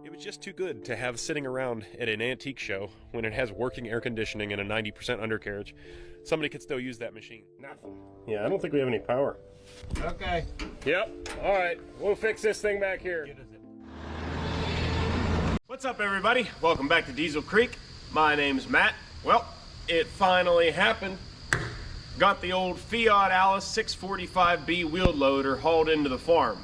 It was just too good to have sitting around at an antique show when it has working air conditioning and a 90% undercarriage. Somebody could still use that machine. Nothing. Yeah, I don't think we have any power. Okay. Yep. All right. We'll fix this thing back here. What's up, everybody? Welcome back to Diesel Creek. My name's Matt. Well, it finally happened. Got the old Fiat Alice 645B wheel loader hauled into the farm.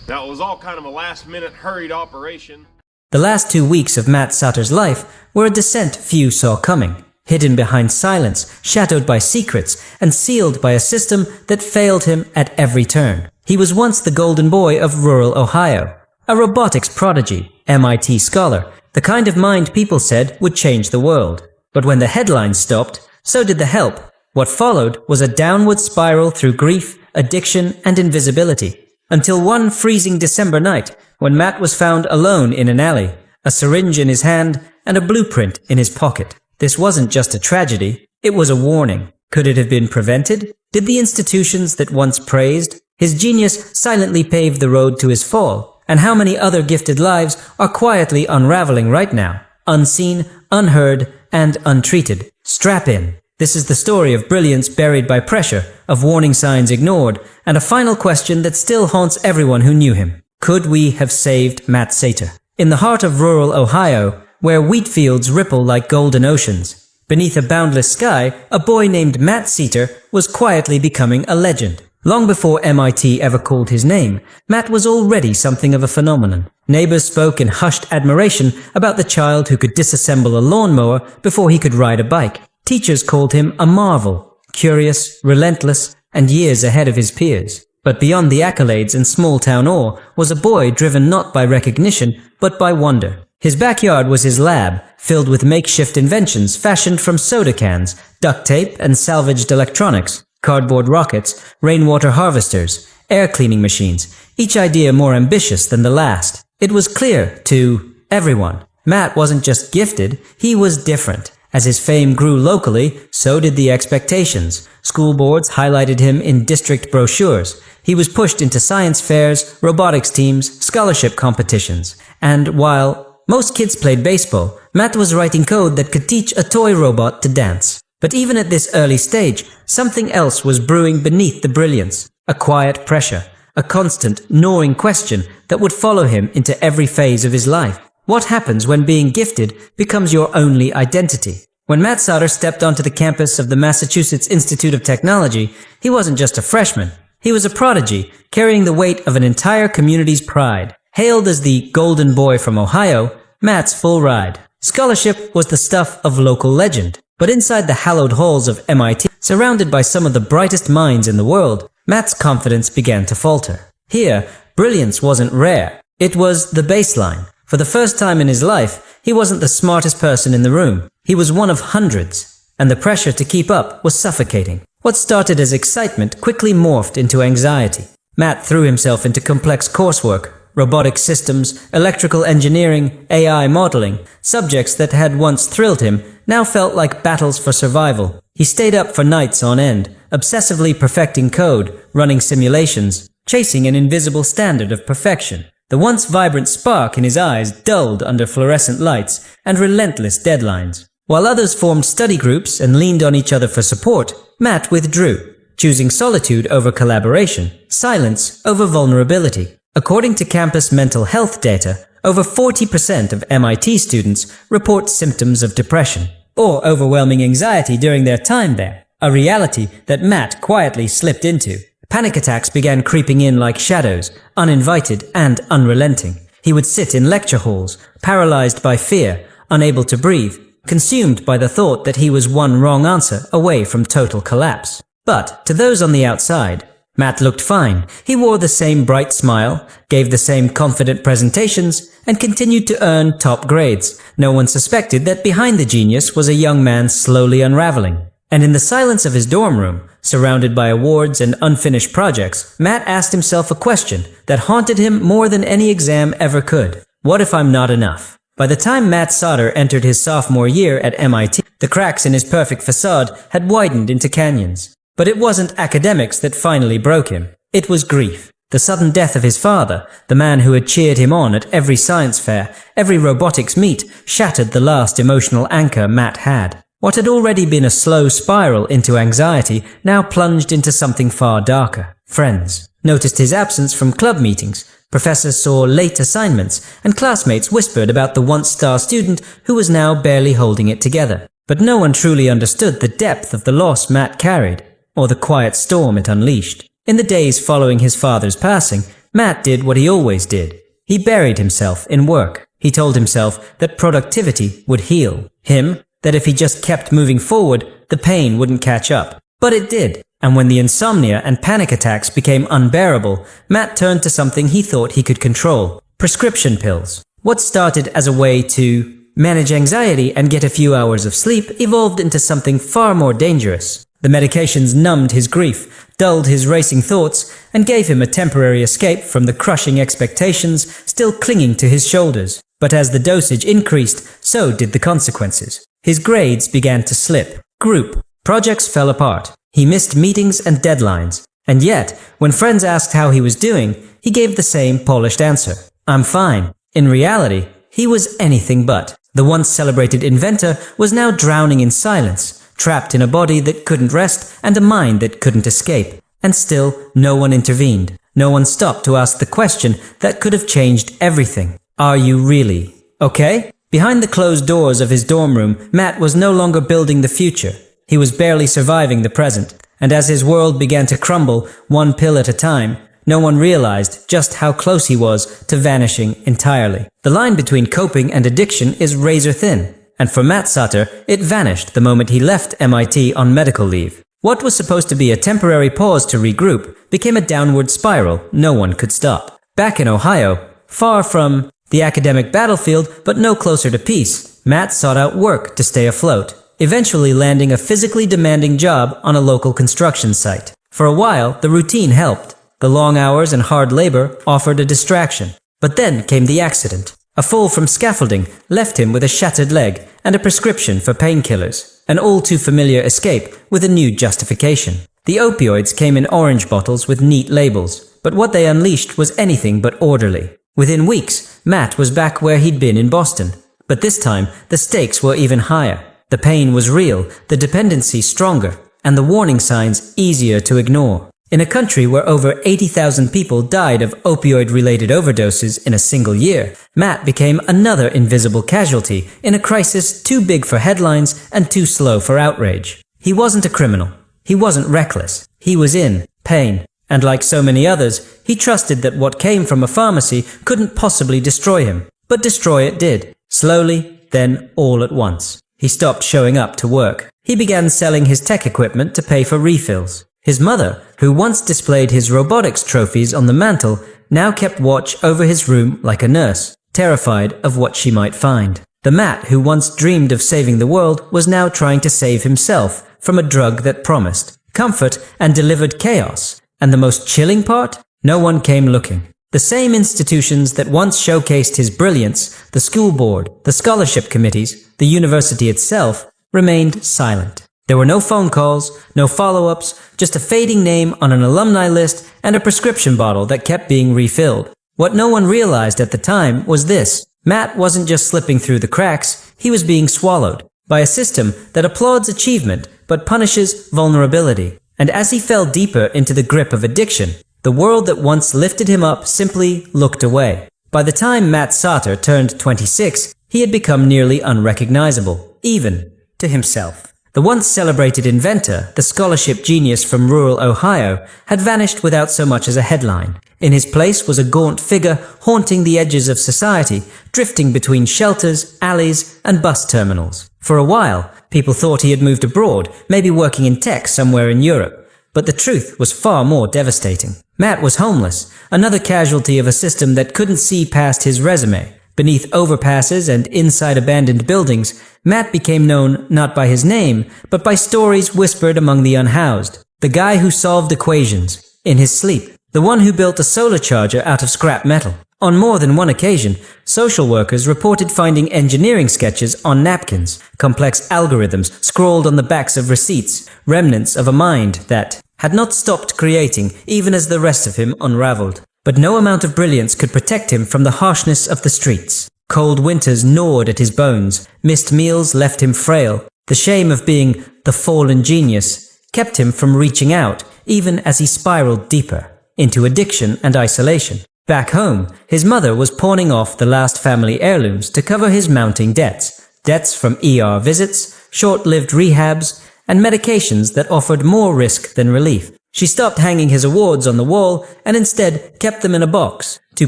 Now, it was all kind of a last-minute hurried operation. The last 2 weeks of Matt Stetar's life were a descent few saw coming, hidden behind silence, shadowed by secrets, and sealed by a system that failed him at every turn. He was once the golden boy of rural Ohio, a robotics prodigy, MIT scholar, the kind of mind people said would change the world. But when the headlines stopped, so did the help. What followed was a downward spiral through grief, addiction, and invisibility. Until one freezing December night, when Matt was found alone in an alley, a syringe in his hand and a blueprint in his pocket. This wasn't just a tragedy, it was a warning. Could it have been prevented? Did the institutions that once praised his genius silently pave the road to his fall? And how many other gifted lives are quietly unraveling right now, unseen, unheard, and untreated? Strap in. This is the story of brilliance buried by pressure, of warning signs ignored, and a final question that still haunts everyone who knew him. Could we have saved Matt Stetar? In the heart of rural Ohio, where wheat fields ripple like golden oceans, beneath a boundless sky, a boy named Matt Stetar was quietly becoming a legend. Long before MIT ever called his name, Matt was already something of a phenomenon. Neighbors spoke in hushed admiration about the child who could disassemble a lawnmower before he could ride a bike. Teachers called him a marvel, curious, relentless, and years ahead of his peers. But beyond the accolades and small-town awe was a boy driven not by recognition, but by wonder. His backyard was his lab, filled with makeshift inventions fashioned from soda cans, duct tape, and salvaged electronics, cardboard rockets, rainwater harvesters, air cleaning machines, each idea more ambitious than the last. It was clear to everyone. Matt wasn't just gifted, he was different. As his fame grew locally, so did the expectations. School boards highlighted him in district brochures. He was pushed into science fairs, robotics teams, scholarship competitions. And while most kids played baseball, Matt was writing code that could teach a toy robot to dance. But even at this early stage, something else was brewing beneath the brilliance. A quiet pressure, a constant, gnawing question that would follow him into every phase of his life. What happens when being gifted becomes your only identity? When Matt Stetar stepped onto the campus of the Massachusetts Institute of Technology, he wasn't just a freshman. He was a prodigy, carrying the weight of an entire community's pride. Hailed as the golden boy from Ohio, Matt's full ride. Scholarship was the stuff of local legend. But inside the hallowed halls of MIT, surrounded by some of the brightest minds in the world, Matt's confidence began to falter. Here, brilliance wasn't rare. It was the baseline. For the first time in his life, he wasn't the smartest person in the room. He was one of hundreds, and the pressure to keep up was suffocating. What started as excitement quickly morphed into anxiety. Matt threw himself into complex coursework, robotic systems, electrical engineering, AI modeling. Subjects that had once thrilled him now felt like battles for survival. He stayed up for nights on end, obsessively perfecting code, running simulations, chasing an invisible standard of perfection. The once vibrant spark in his eyes dulled under fluorescent lights and relentless deadlines. While others formed study groups and leaned on each other for support, Matt withdrew, choosing solitude over collaboration, silence over vulnerability. According to campus mental health data, over 40% of MIT students report symptoms of depression or overwhelming anxiety during their time there, a reality that Matt quietly slipped into. Panic attacks began creeping in like shadows, uninvited and unrelenting. He would sit in lecture halls, paralyzed by fear, unable to breathe, consumed by the thought that he was one wrong answer away from total collapse. But to those on the outside, Matt looked fine. He wore the same bright smile, gave the same confident presentations, and continued to earn top grades. No one suspected that behind the genius was a young man slowly unraveling. And in the silence of his dorm room, surrounded by awards and unfinished projects, Matt asked himself a question that haunted him more than any exam ever could. What if I'm not enough? By the time Matt Stetar entered his sophomore year at MIT, the cracks in his perfect facade had widened into canyons. But it wasn't academics that finally broke him. It was grief. The sudden death of his father, the man who had cheered him on at every science fair, every robotics meet, shattered the last emotional anchor Matt had. What had already been a slow spiral into anxiety now plunged into something far darker. Friends noticed his absence from club meetings. Professors saw late assignments, and classmates whispered about the once star student who was now barely holding it together. But no one truly understood the depth of the loss Matt carried, or the quiet storm it unleashed. In the days following his father's passing, Matt did what he always did. He buried himself in work. He told himself that productivity would heal him, that if he just kept moving forward, the pain wouldn't catch up. But it did. And when the insomnia and panic attacks became unbearable, Matt turned to something he thought he could control: prescription pills. What started as a way to manage anxiety and get a few hours of sleep evolved into something far more dangerous. The medications numbed his grief, dulled his racing thoughts, and gave him a temporary escape from the crushing expectations still clinging to his shoulders. But as the dosage increased, so did the consequences. His grades began to slip. Group projects fell apart. He missed meetings and deadlines. And yet, when friends asked how he was doing, he gave the same polished answer: "I'm fine." In reality, he was anything but. The once celebrated inventor was now drowning in silence, trapped in a body that couldn't rest and a mind that couldn't escape. And still, no one intervened. No one stopped to ask the question that could have changed everything. Are you really okay? Behind the closed doors of his dorm room, Matt was no longer building the future. He was barely surviving the present, and as his world began to crumble, one pill at a time, no one realized just how close he was to vanishing entirely. The line between coping and addiction is razor thin, and for Matt Stetar, it vanished the moment he left MIT on medical leave. What was supposed to be a temporary pause to regroup became a downward spiral no one could stop. Back in Ohio, far from the academic battlefield but no closer to peace, Matt sought out work to stay afloat, eventually landing a physically demanding job on a local construction site. For a while, the routine helped. The long hours and hard labor offered a distraction. But then came the accident. A fall from scaffolding left him with a shattered leg and a prescription for painkillers, an all-too-familiar escape with a new justification. The opioids came in orange bottles with neat labels, but what they unleashed was anything but orderly. Within weeks, Matt was back where he'd been in Boston. But this time, the stakes were even higher. The pain was real, the dependency stronger, and the warning signs easier to ignore. In a country where over 80,000 people died of opioid-related overdoses in a single year, Matt became another invisible casualty in a crisis too big for headlines and too slow for outrage. He wasn't a criminal. He wasn't reckless. He was in pain. And like so many others, he trusted that what came from a pharmacy couldn't possibly destroy him. But destroy it did. Slowly, then all at once. He stopped showing up to work. He began selling his tech equipment to pay for refills. His mother, who once displayed his robotics trophies on the mantel, now kept watch over his room like a nurse, terrified of what she might find. The Matt who once dreamed of saving the world was now trying to save himself from a drug that promised comfort and delivered chaos. And the most chilling part? No one came looking. The same institutions that once showcased his brilliance, the school board, the scholarship committees, the university itself, remained silent. There were no phone calls, no follow-ups, just a fading name on an alumni list and a prescription bottle that kept being refilled. What no one realized at the time was this: Matt wasn't just slipping through the cracks, he was being swallowed by a system that applauds achievement but punishes vulnerability. And as he fell deeper into the grip of addiction, the world that once lifted him up simply looked away. By the time Matt Stetar turned 26, he had become nearly unrecognizable, even to himself. The once celebrated inventor, the scholarship genius from rural Ohio, had vanished without so much as a headline. In his place was a gaunt figure haunting the edges of society, drifting between shelters, alleys, and bus terminals. For a while, people thought he had moved abroad, maybe working in tech somewhere in Europe. But the truth was far more devastating. Matt was homeless, another casualty of a system that couldn't see past his resume. Beneath overpasses and inside abandoned buildings, Matt became known not by his name, but by stories whispered among the unhoused. The guy who solved equations in his sleep. The one who built a solar charger out of scrap metal. On more than one occasion, social workers reported finding engineering sketches on napkins, complex algorithms scrawled on the backs of receipts, remnants of a mind that had not stopped creating even as the rest of him unraveled. But no amount of brilliance could protect him from the harshness of the streets. Cold winters gnawed at his bones, missed meals left him frail. The shame of being the fallen genius kept him from reaching out, even as he spiraled deeper, into addiction and isolation. Back home, his mother was pawning off the last family heirlooms to cover his mounting debts. Debts from ER visits, short-lived rehabs, and medications that offered more risk than relief. She stopped hanging his awards on the wall and instead kept them in a box, too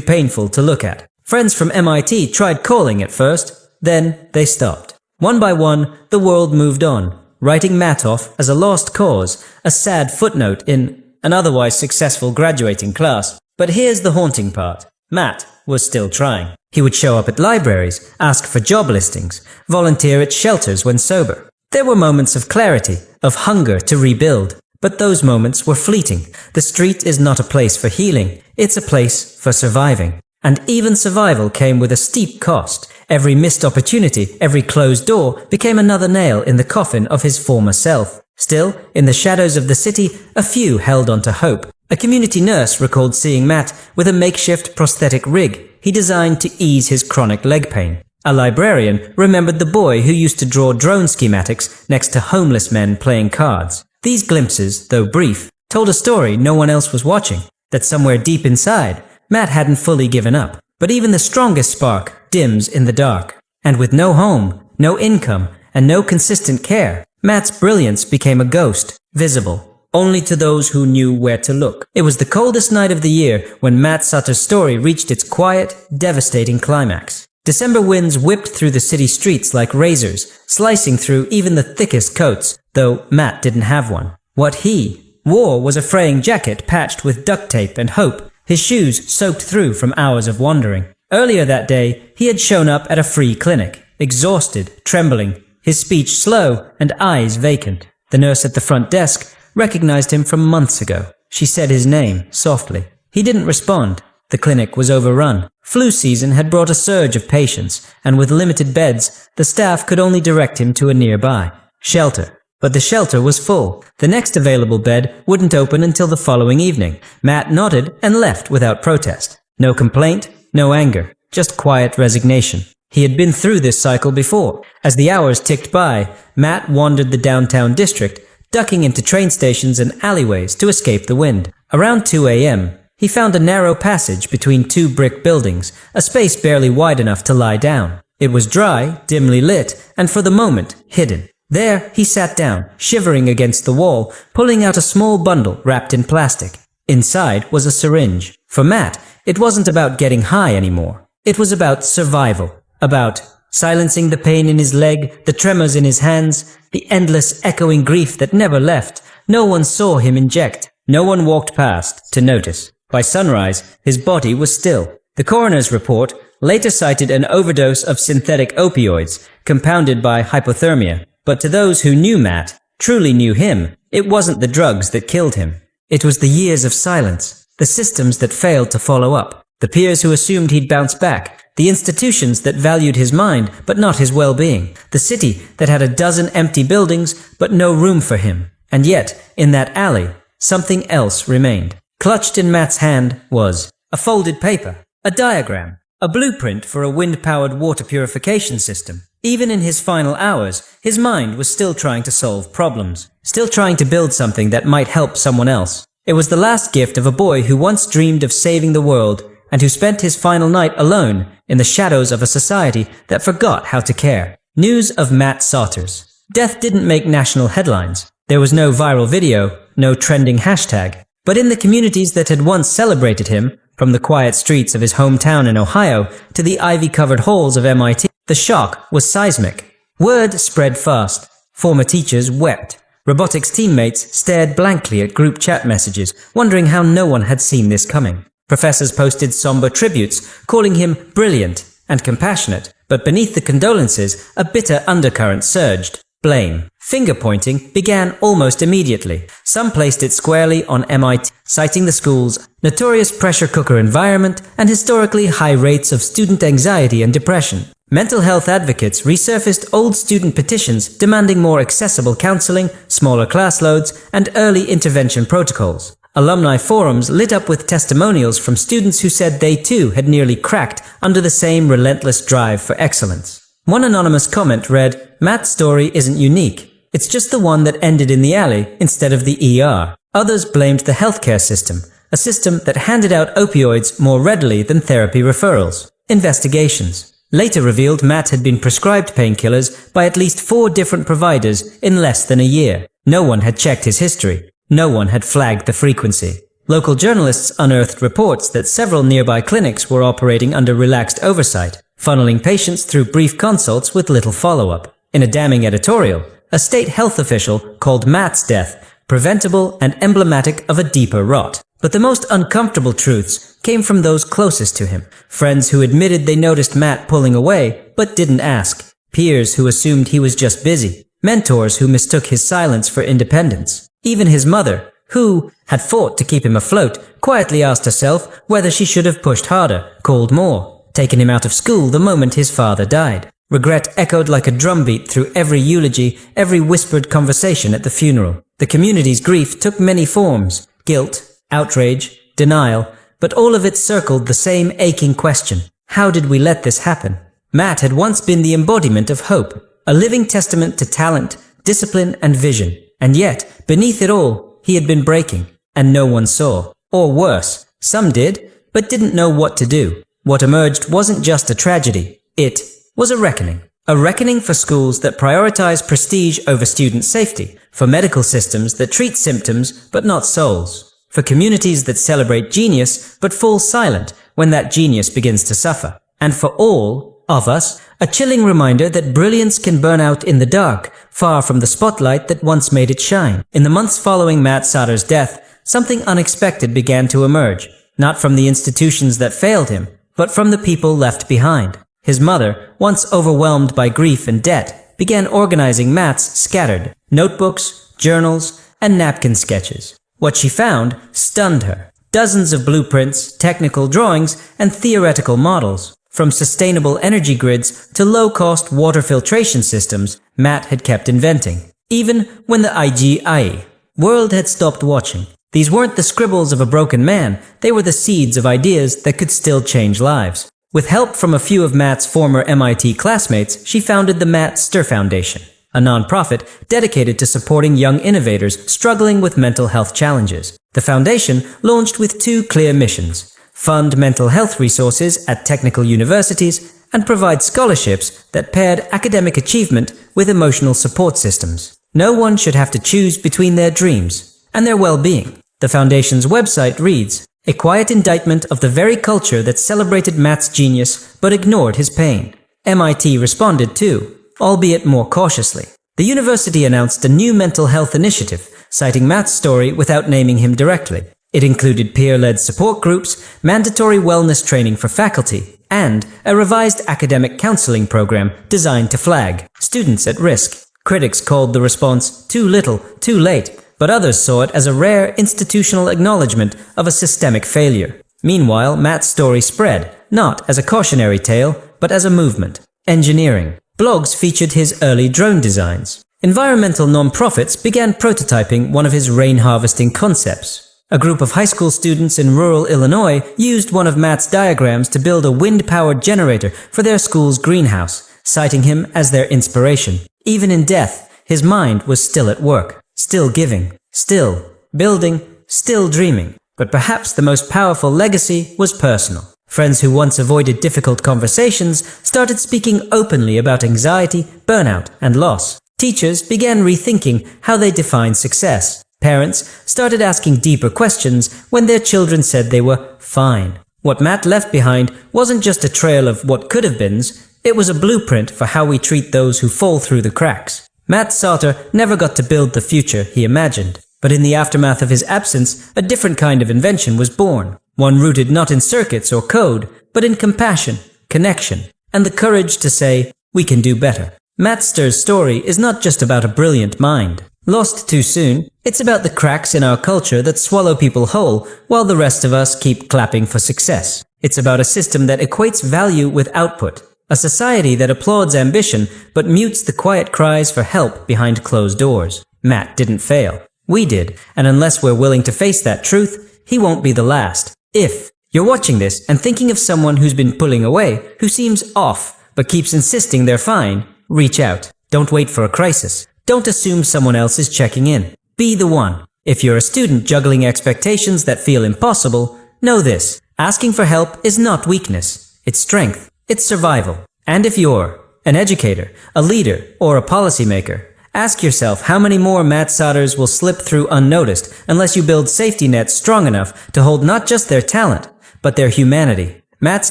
painful to look at. Friends from MIT tried calling at first, then they stopped. One by one, the world moved on, writing Matt off as a lost cause, a sad footnote in an otherwise successful graduating class. But here's the haunting part. Matt was still trying. He would show up at libraries, ask for job listings, volunteer at shelters when sober. There were moments of clarity, of hunger to rebuild. But those moments were fleeting. The street is not a place for healing. It's a place for surviving. And even survival came with a steep cost. Every missed opportunity, every closed door became another nail in the coffin of his former self. Still, in the shadows of the city, a few held on to hope. A community nurse recalled seeing Matt with a makeshift prosthetic rig he designed to ease his chronic leg pain. A librarian remembered the boy who used to draw drone schematics next to homeless men playing cards. These glimpses, though brief, told a story no one else was watching, that somewhere deep inside, Matt hadn't fully given up. But even the strongest spark dims in the dark. And with no home, no income, and no consistent care, Matt's brilliance became a ghost, visible only to those who knew where to look. It was the coldest night of the year when Matt Stetar's story reached its quiet, devastating climax. December winds whipped through the city streets like razors, slicing through even the thickest coats, though Matt didn't have one. What he wore was a fraying jacket patched with duct tape and hope, his shoes soaked through from hours of wandering. Earlier that day, he had shown up at a free clinic, exhausted, trembling, his speech slow and eyes vacant. The nurse at the front desk recognized him from months ago. She said his name softly. He didn't respond. The clinic was overrun. Flu season had brought a surge of patients, and with limited beds, the staff could only direct him to a nearby shelter. But the shelter was full. The next available bed wouldn't open until the following evening. Matt nodded and left without protest. No complaint, no anger, just quiet resignation. He had been through this cycle before. As the hours ticked by, Matt wandered the downtown district, ducking into train stations and alleyways to escape the wind. Around 2 a.m., he found a narrow passage between two brick buildings, a space barely wide enough to lie down. It was dry, dimly lit, and for the moment, hidden. There, he sat down, shivering against the wall, pulling out a small bundle wrapped in plastic. Inside was a syringe. For Matt, it wasn't about getting high anymore. It was about survival, about silencing the pain in his leg, the tremors in his hands, the endless echoing grief that never left. No one saw him inject. No one walked past to notice. By sunrise, his body was still. The coroner's report later cited an overdose of synthetic opioids, compounded by hypothermia. But to those who knew Matt, truly knew him, it wasn't the drugs that killed him. It was the years of silence, the systems that failed to follow up, the peers who assumed he'd bounce back, the institutions that valued his mind but not his well-being, the city that had a dozen empty buildings but no room for him. And yet, in that alley, something else remained. Clutched in Matt's hand was a folded paper, a diagram, a blueprint for a wind-powered water purification system. Even in his final hours, his mind was still trying to solve problems, still trying to build something that might help someone else. It was the last gift of a boy who once dreamed of saving the world and who spent his final night alone in the shadows of a society that forgot how to care. News of Matt Stetar's death didn't make national headlines. There was no viral video, no trending hashtag. But in the communities that had once celebrated him, from the quiet streets of his hometown in Ohio to the ivy-covered halls of MIT, the shock was seismic. Word spread fast. Former teachers wept. Robotics teammates stared blankly at group chat messages, wondering how no one had seen this coming. Professors posted somber tributes, calling him brilliant and compassionate, but beneath the condolences, a bitter undercurrent surged. Blame. Finger-pointing began almost immediately. Some placed it squarely on MIT, citing the school's notorious pressure cooker environment and historically high rates of student anxiety and depression. Mental health advocates resurfaced old student petitions demanding more accessible counseling, smaller class loads, and early intervention protocols. Alumni forums lit up with testimonials from students who said they too had nearly cracked under the same relentless drive for excellence. One anonymous comment read, "Matt's story isn't unique. It's just the one that ended in the alley instead of the ER." Others blamed the healthcare system, a system that handed out opioids more readily than therapy referrals. Investigations later revealed Matt had been prescribed painkillers by at least 4 different providers in less than a year. No one had checked his history. No one had flagged the frequency. Local journalists unearthed reports that several nearby clinics were operating under relaxed oversight, funneling patients through brief consults with little follow-up. In a damning editorial, a state health official called Matt's death preventable and emblematic of a deeper rot. But the most uncomfortable truths came from those closest to him, friends who admitted they noticed Matt pulling away but didn't ask, peers who assumed he was just busy, mentors who mistook his silence for independence. Even his mother, who had fought to keep him afloat, quietly asked herself whether she should have pushed harder, called more, taken him out of school the moment his father died. Regret echoed like a drumbeat through every eulogy, every whispered conversation at the funeral. The community's grief took many forms: guilt, outrage, denial, but all of it circled the same aching question: how did we let this happen? Matt had once been the embodiment of hope, a living testament to talent, discipline, and vision. And yet, beneath it all, he had been breaking, and no one saw. Or worse, some did, but didn't know what to do. What emerged wasn't just a tragedy. It was a reckoning. A reckoning for schools that prioritize prestige over student safety, for medical systems that treat symptoms but not souls, for communities that celebrate genius but fall silent when that genius begins to suffer, and for all of us, a chilling reminder that brilliance can burn out in the dark, far from the spotlight that once made it shine. In the months following Matt Stetar's death, something unexpected began to emerge, not from the institutions that failed him, but from the people left behind. His mother, once overwhelmed by grief and debt, began organizing Matt's scattered notebooks, journals, and napkin sketches. What she found stunned her. Dozens of blueprints, technical drawings, and theoretical models. From sustainable energy grids to low-cost water filtration systems, Matt had kept inventing. Even when the IGI world had stopped watching. These weren't the scribbles of a broken man, they were the seeds of ideas that could still change lives. With help from a few of Matt's former MIT classmates, she founded the Matt Stetar Foundation, a nonprofit dedicated to supporting young innovators struggling with mental health challenges. The foundation launched with 2 clear missions: fund mental health resources at technical universities and provide scholarships that paired academic achievement with emotional support systems. No one should have to choose between their dreams and their well-being. The foundation's website reads, "A quiet indictment of the very culture that celebrated Matt's genius but ignored his pain." MIT responded too, albeit more cautiously. The university announced a new mental health initiative, citing Matt's story without naming him directly. It included peer-led support groups, mandatory wellness training for faculty, and a revised academic counseling program designed to flag students at risk. Critics called the response too little, too late, but others saw it as a rare institutional acknowledgement of a systemic failure. Meanwhile, Matt's story spread, not as a cautionary tale, but as a movement. Engineering. Blogs featured his early drone designs. Environmental nonprofits began prototyping one of his rain harvesting concepts. A group of high school students in rural Illinois used one of Matt's diagrams to build a wind-powered generator for their school's greenhouse, citing him as their inspiration. Even in death, his mind was still at work, still giving, still building, still dreaming. But perhaps the most powerful legacy was personal. Friends who once avoided difficult conversations started speaking openly about anxiety, burnout, and loss. Teachers began rethinking how they defined success. Parents started asking deeper questions when their children said they were fine. What Matt left behind wasn't just a trail of what could have beens, it was a blueprint for how we treat those who fall through the cracks. Matt Stetar never got to build the future he imagined, but in the aftermath of his absence, a different kind of invention was born. One rooted not in circuits or code, but in compassion, connection, and the courage to say, we can do better. Matt Stetar's story is not just about a brilliant mind. Lost too soon, it's about the cracks in our culture that swallow people whole while the rest of us keep clapping for success. It's about a system that equates value with output, A society that applauds ambition but mutes the quiet cries for help behind closed doors. Matt didn't fail. We did, and unless we're willing to face that truth, he won't be the last. If you're watching this and thinking of someone who's been pulling away, who seems off but keeps insisting they're fine, reach out. Don't wait for a crisis. Don't assume someone else is checking in. Be the one. If you're a student juggling expectations that feel impossible, know this. Asking for help is not weakness. It's strength. It's survival. And if you're an educator, a leader, or a policymaker, ask yourself how many more Matt Stetars will slip through unnoticed unless you build safety nets strong enough to hold not just their talent, but their humanity. Matt's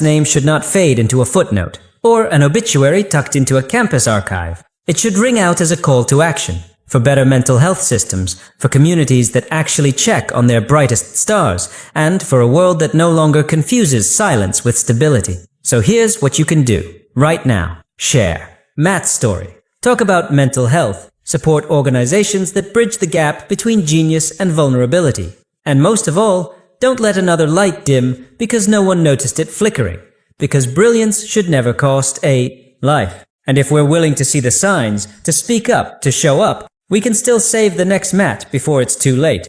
name should not fade into a footnote, or an obituary tucked into a campus archive. It should ring out as a call to action, for better mental health systems, for communities that actually check on their brightest stars, and for a world that no longer confuses silence with stability. So here's what you can do, right now. Share Matt's story. Talk about mental health. Support organizations that bridge the gap between genius and vulnerability. And most of all, don't let another light dim because no one noticed it flickering. Because brilliance should never cost a life. And if we're willing to see the signs, to speak up, to show up, we can still save the next Matt before it's too late.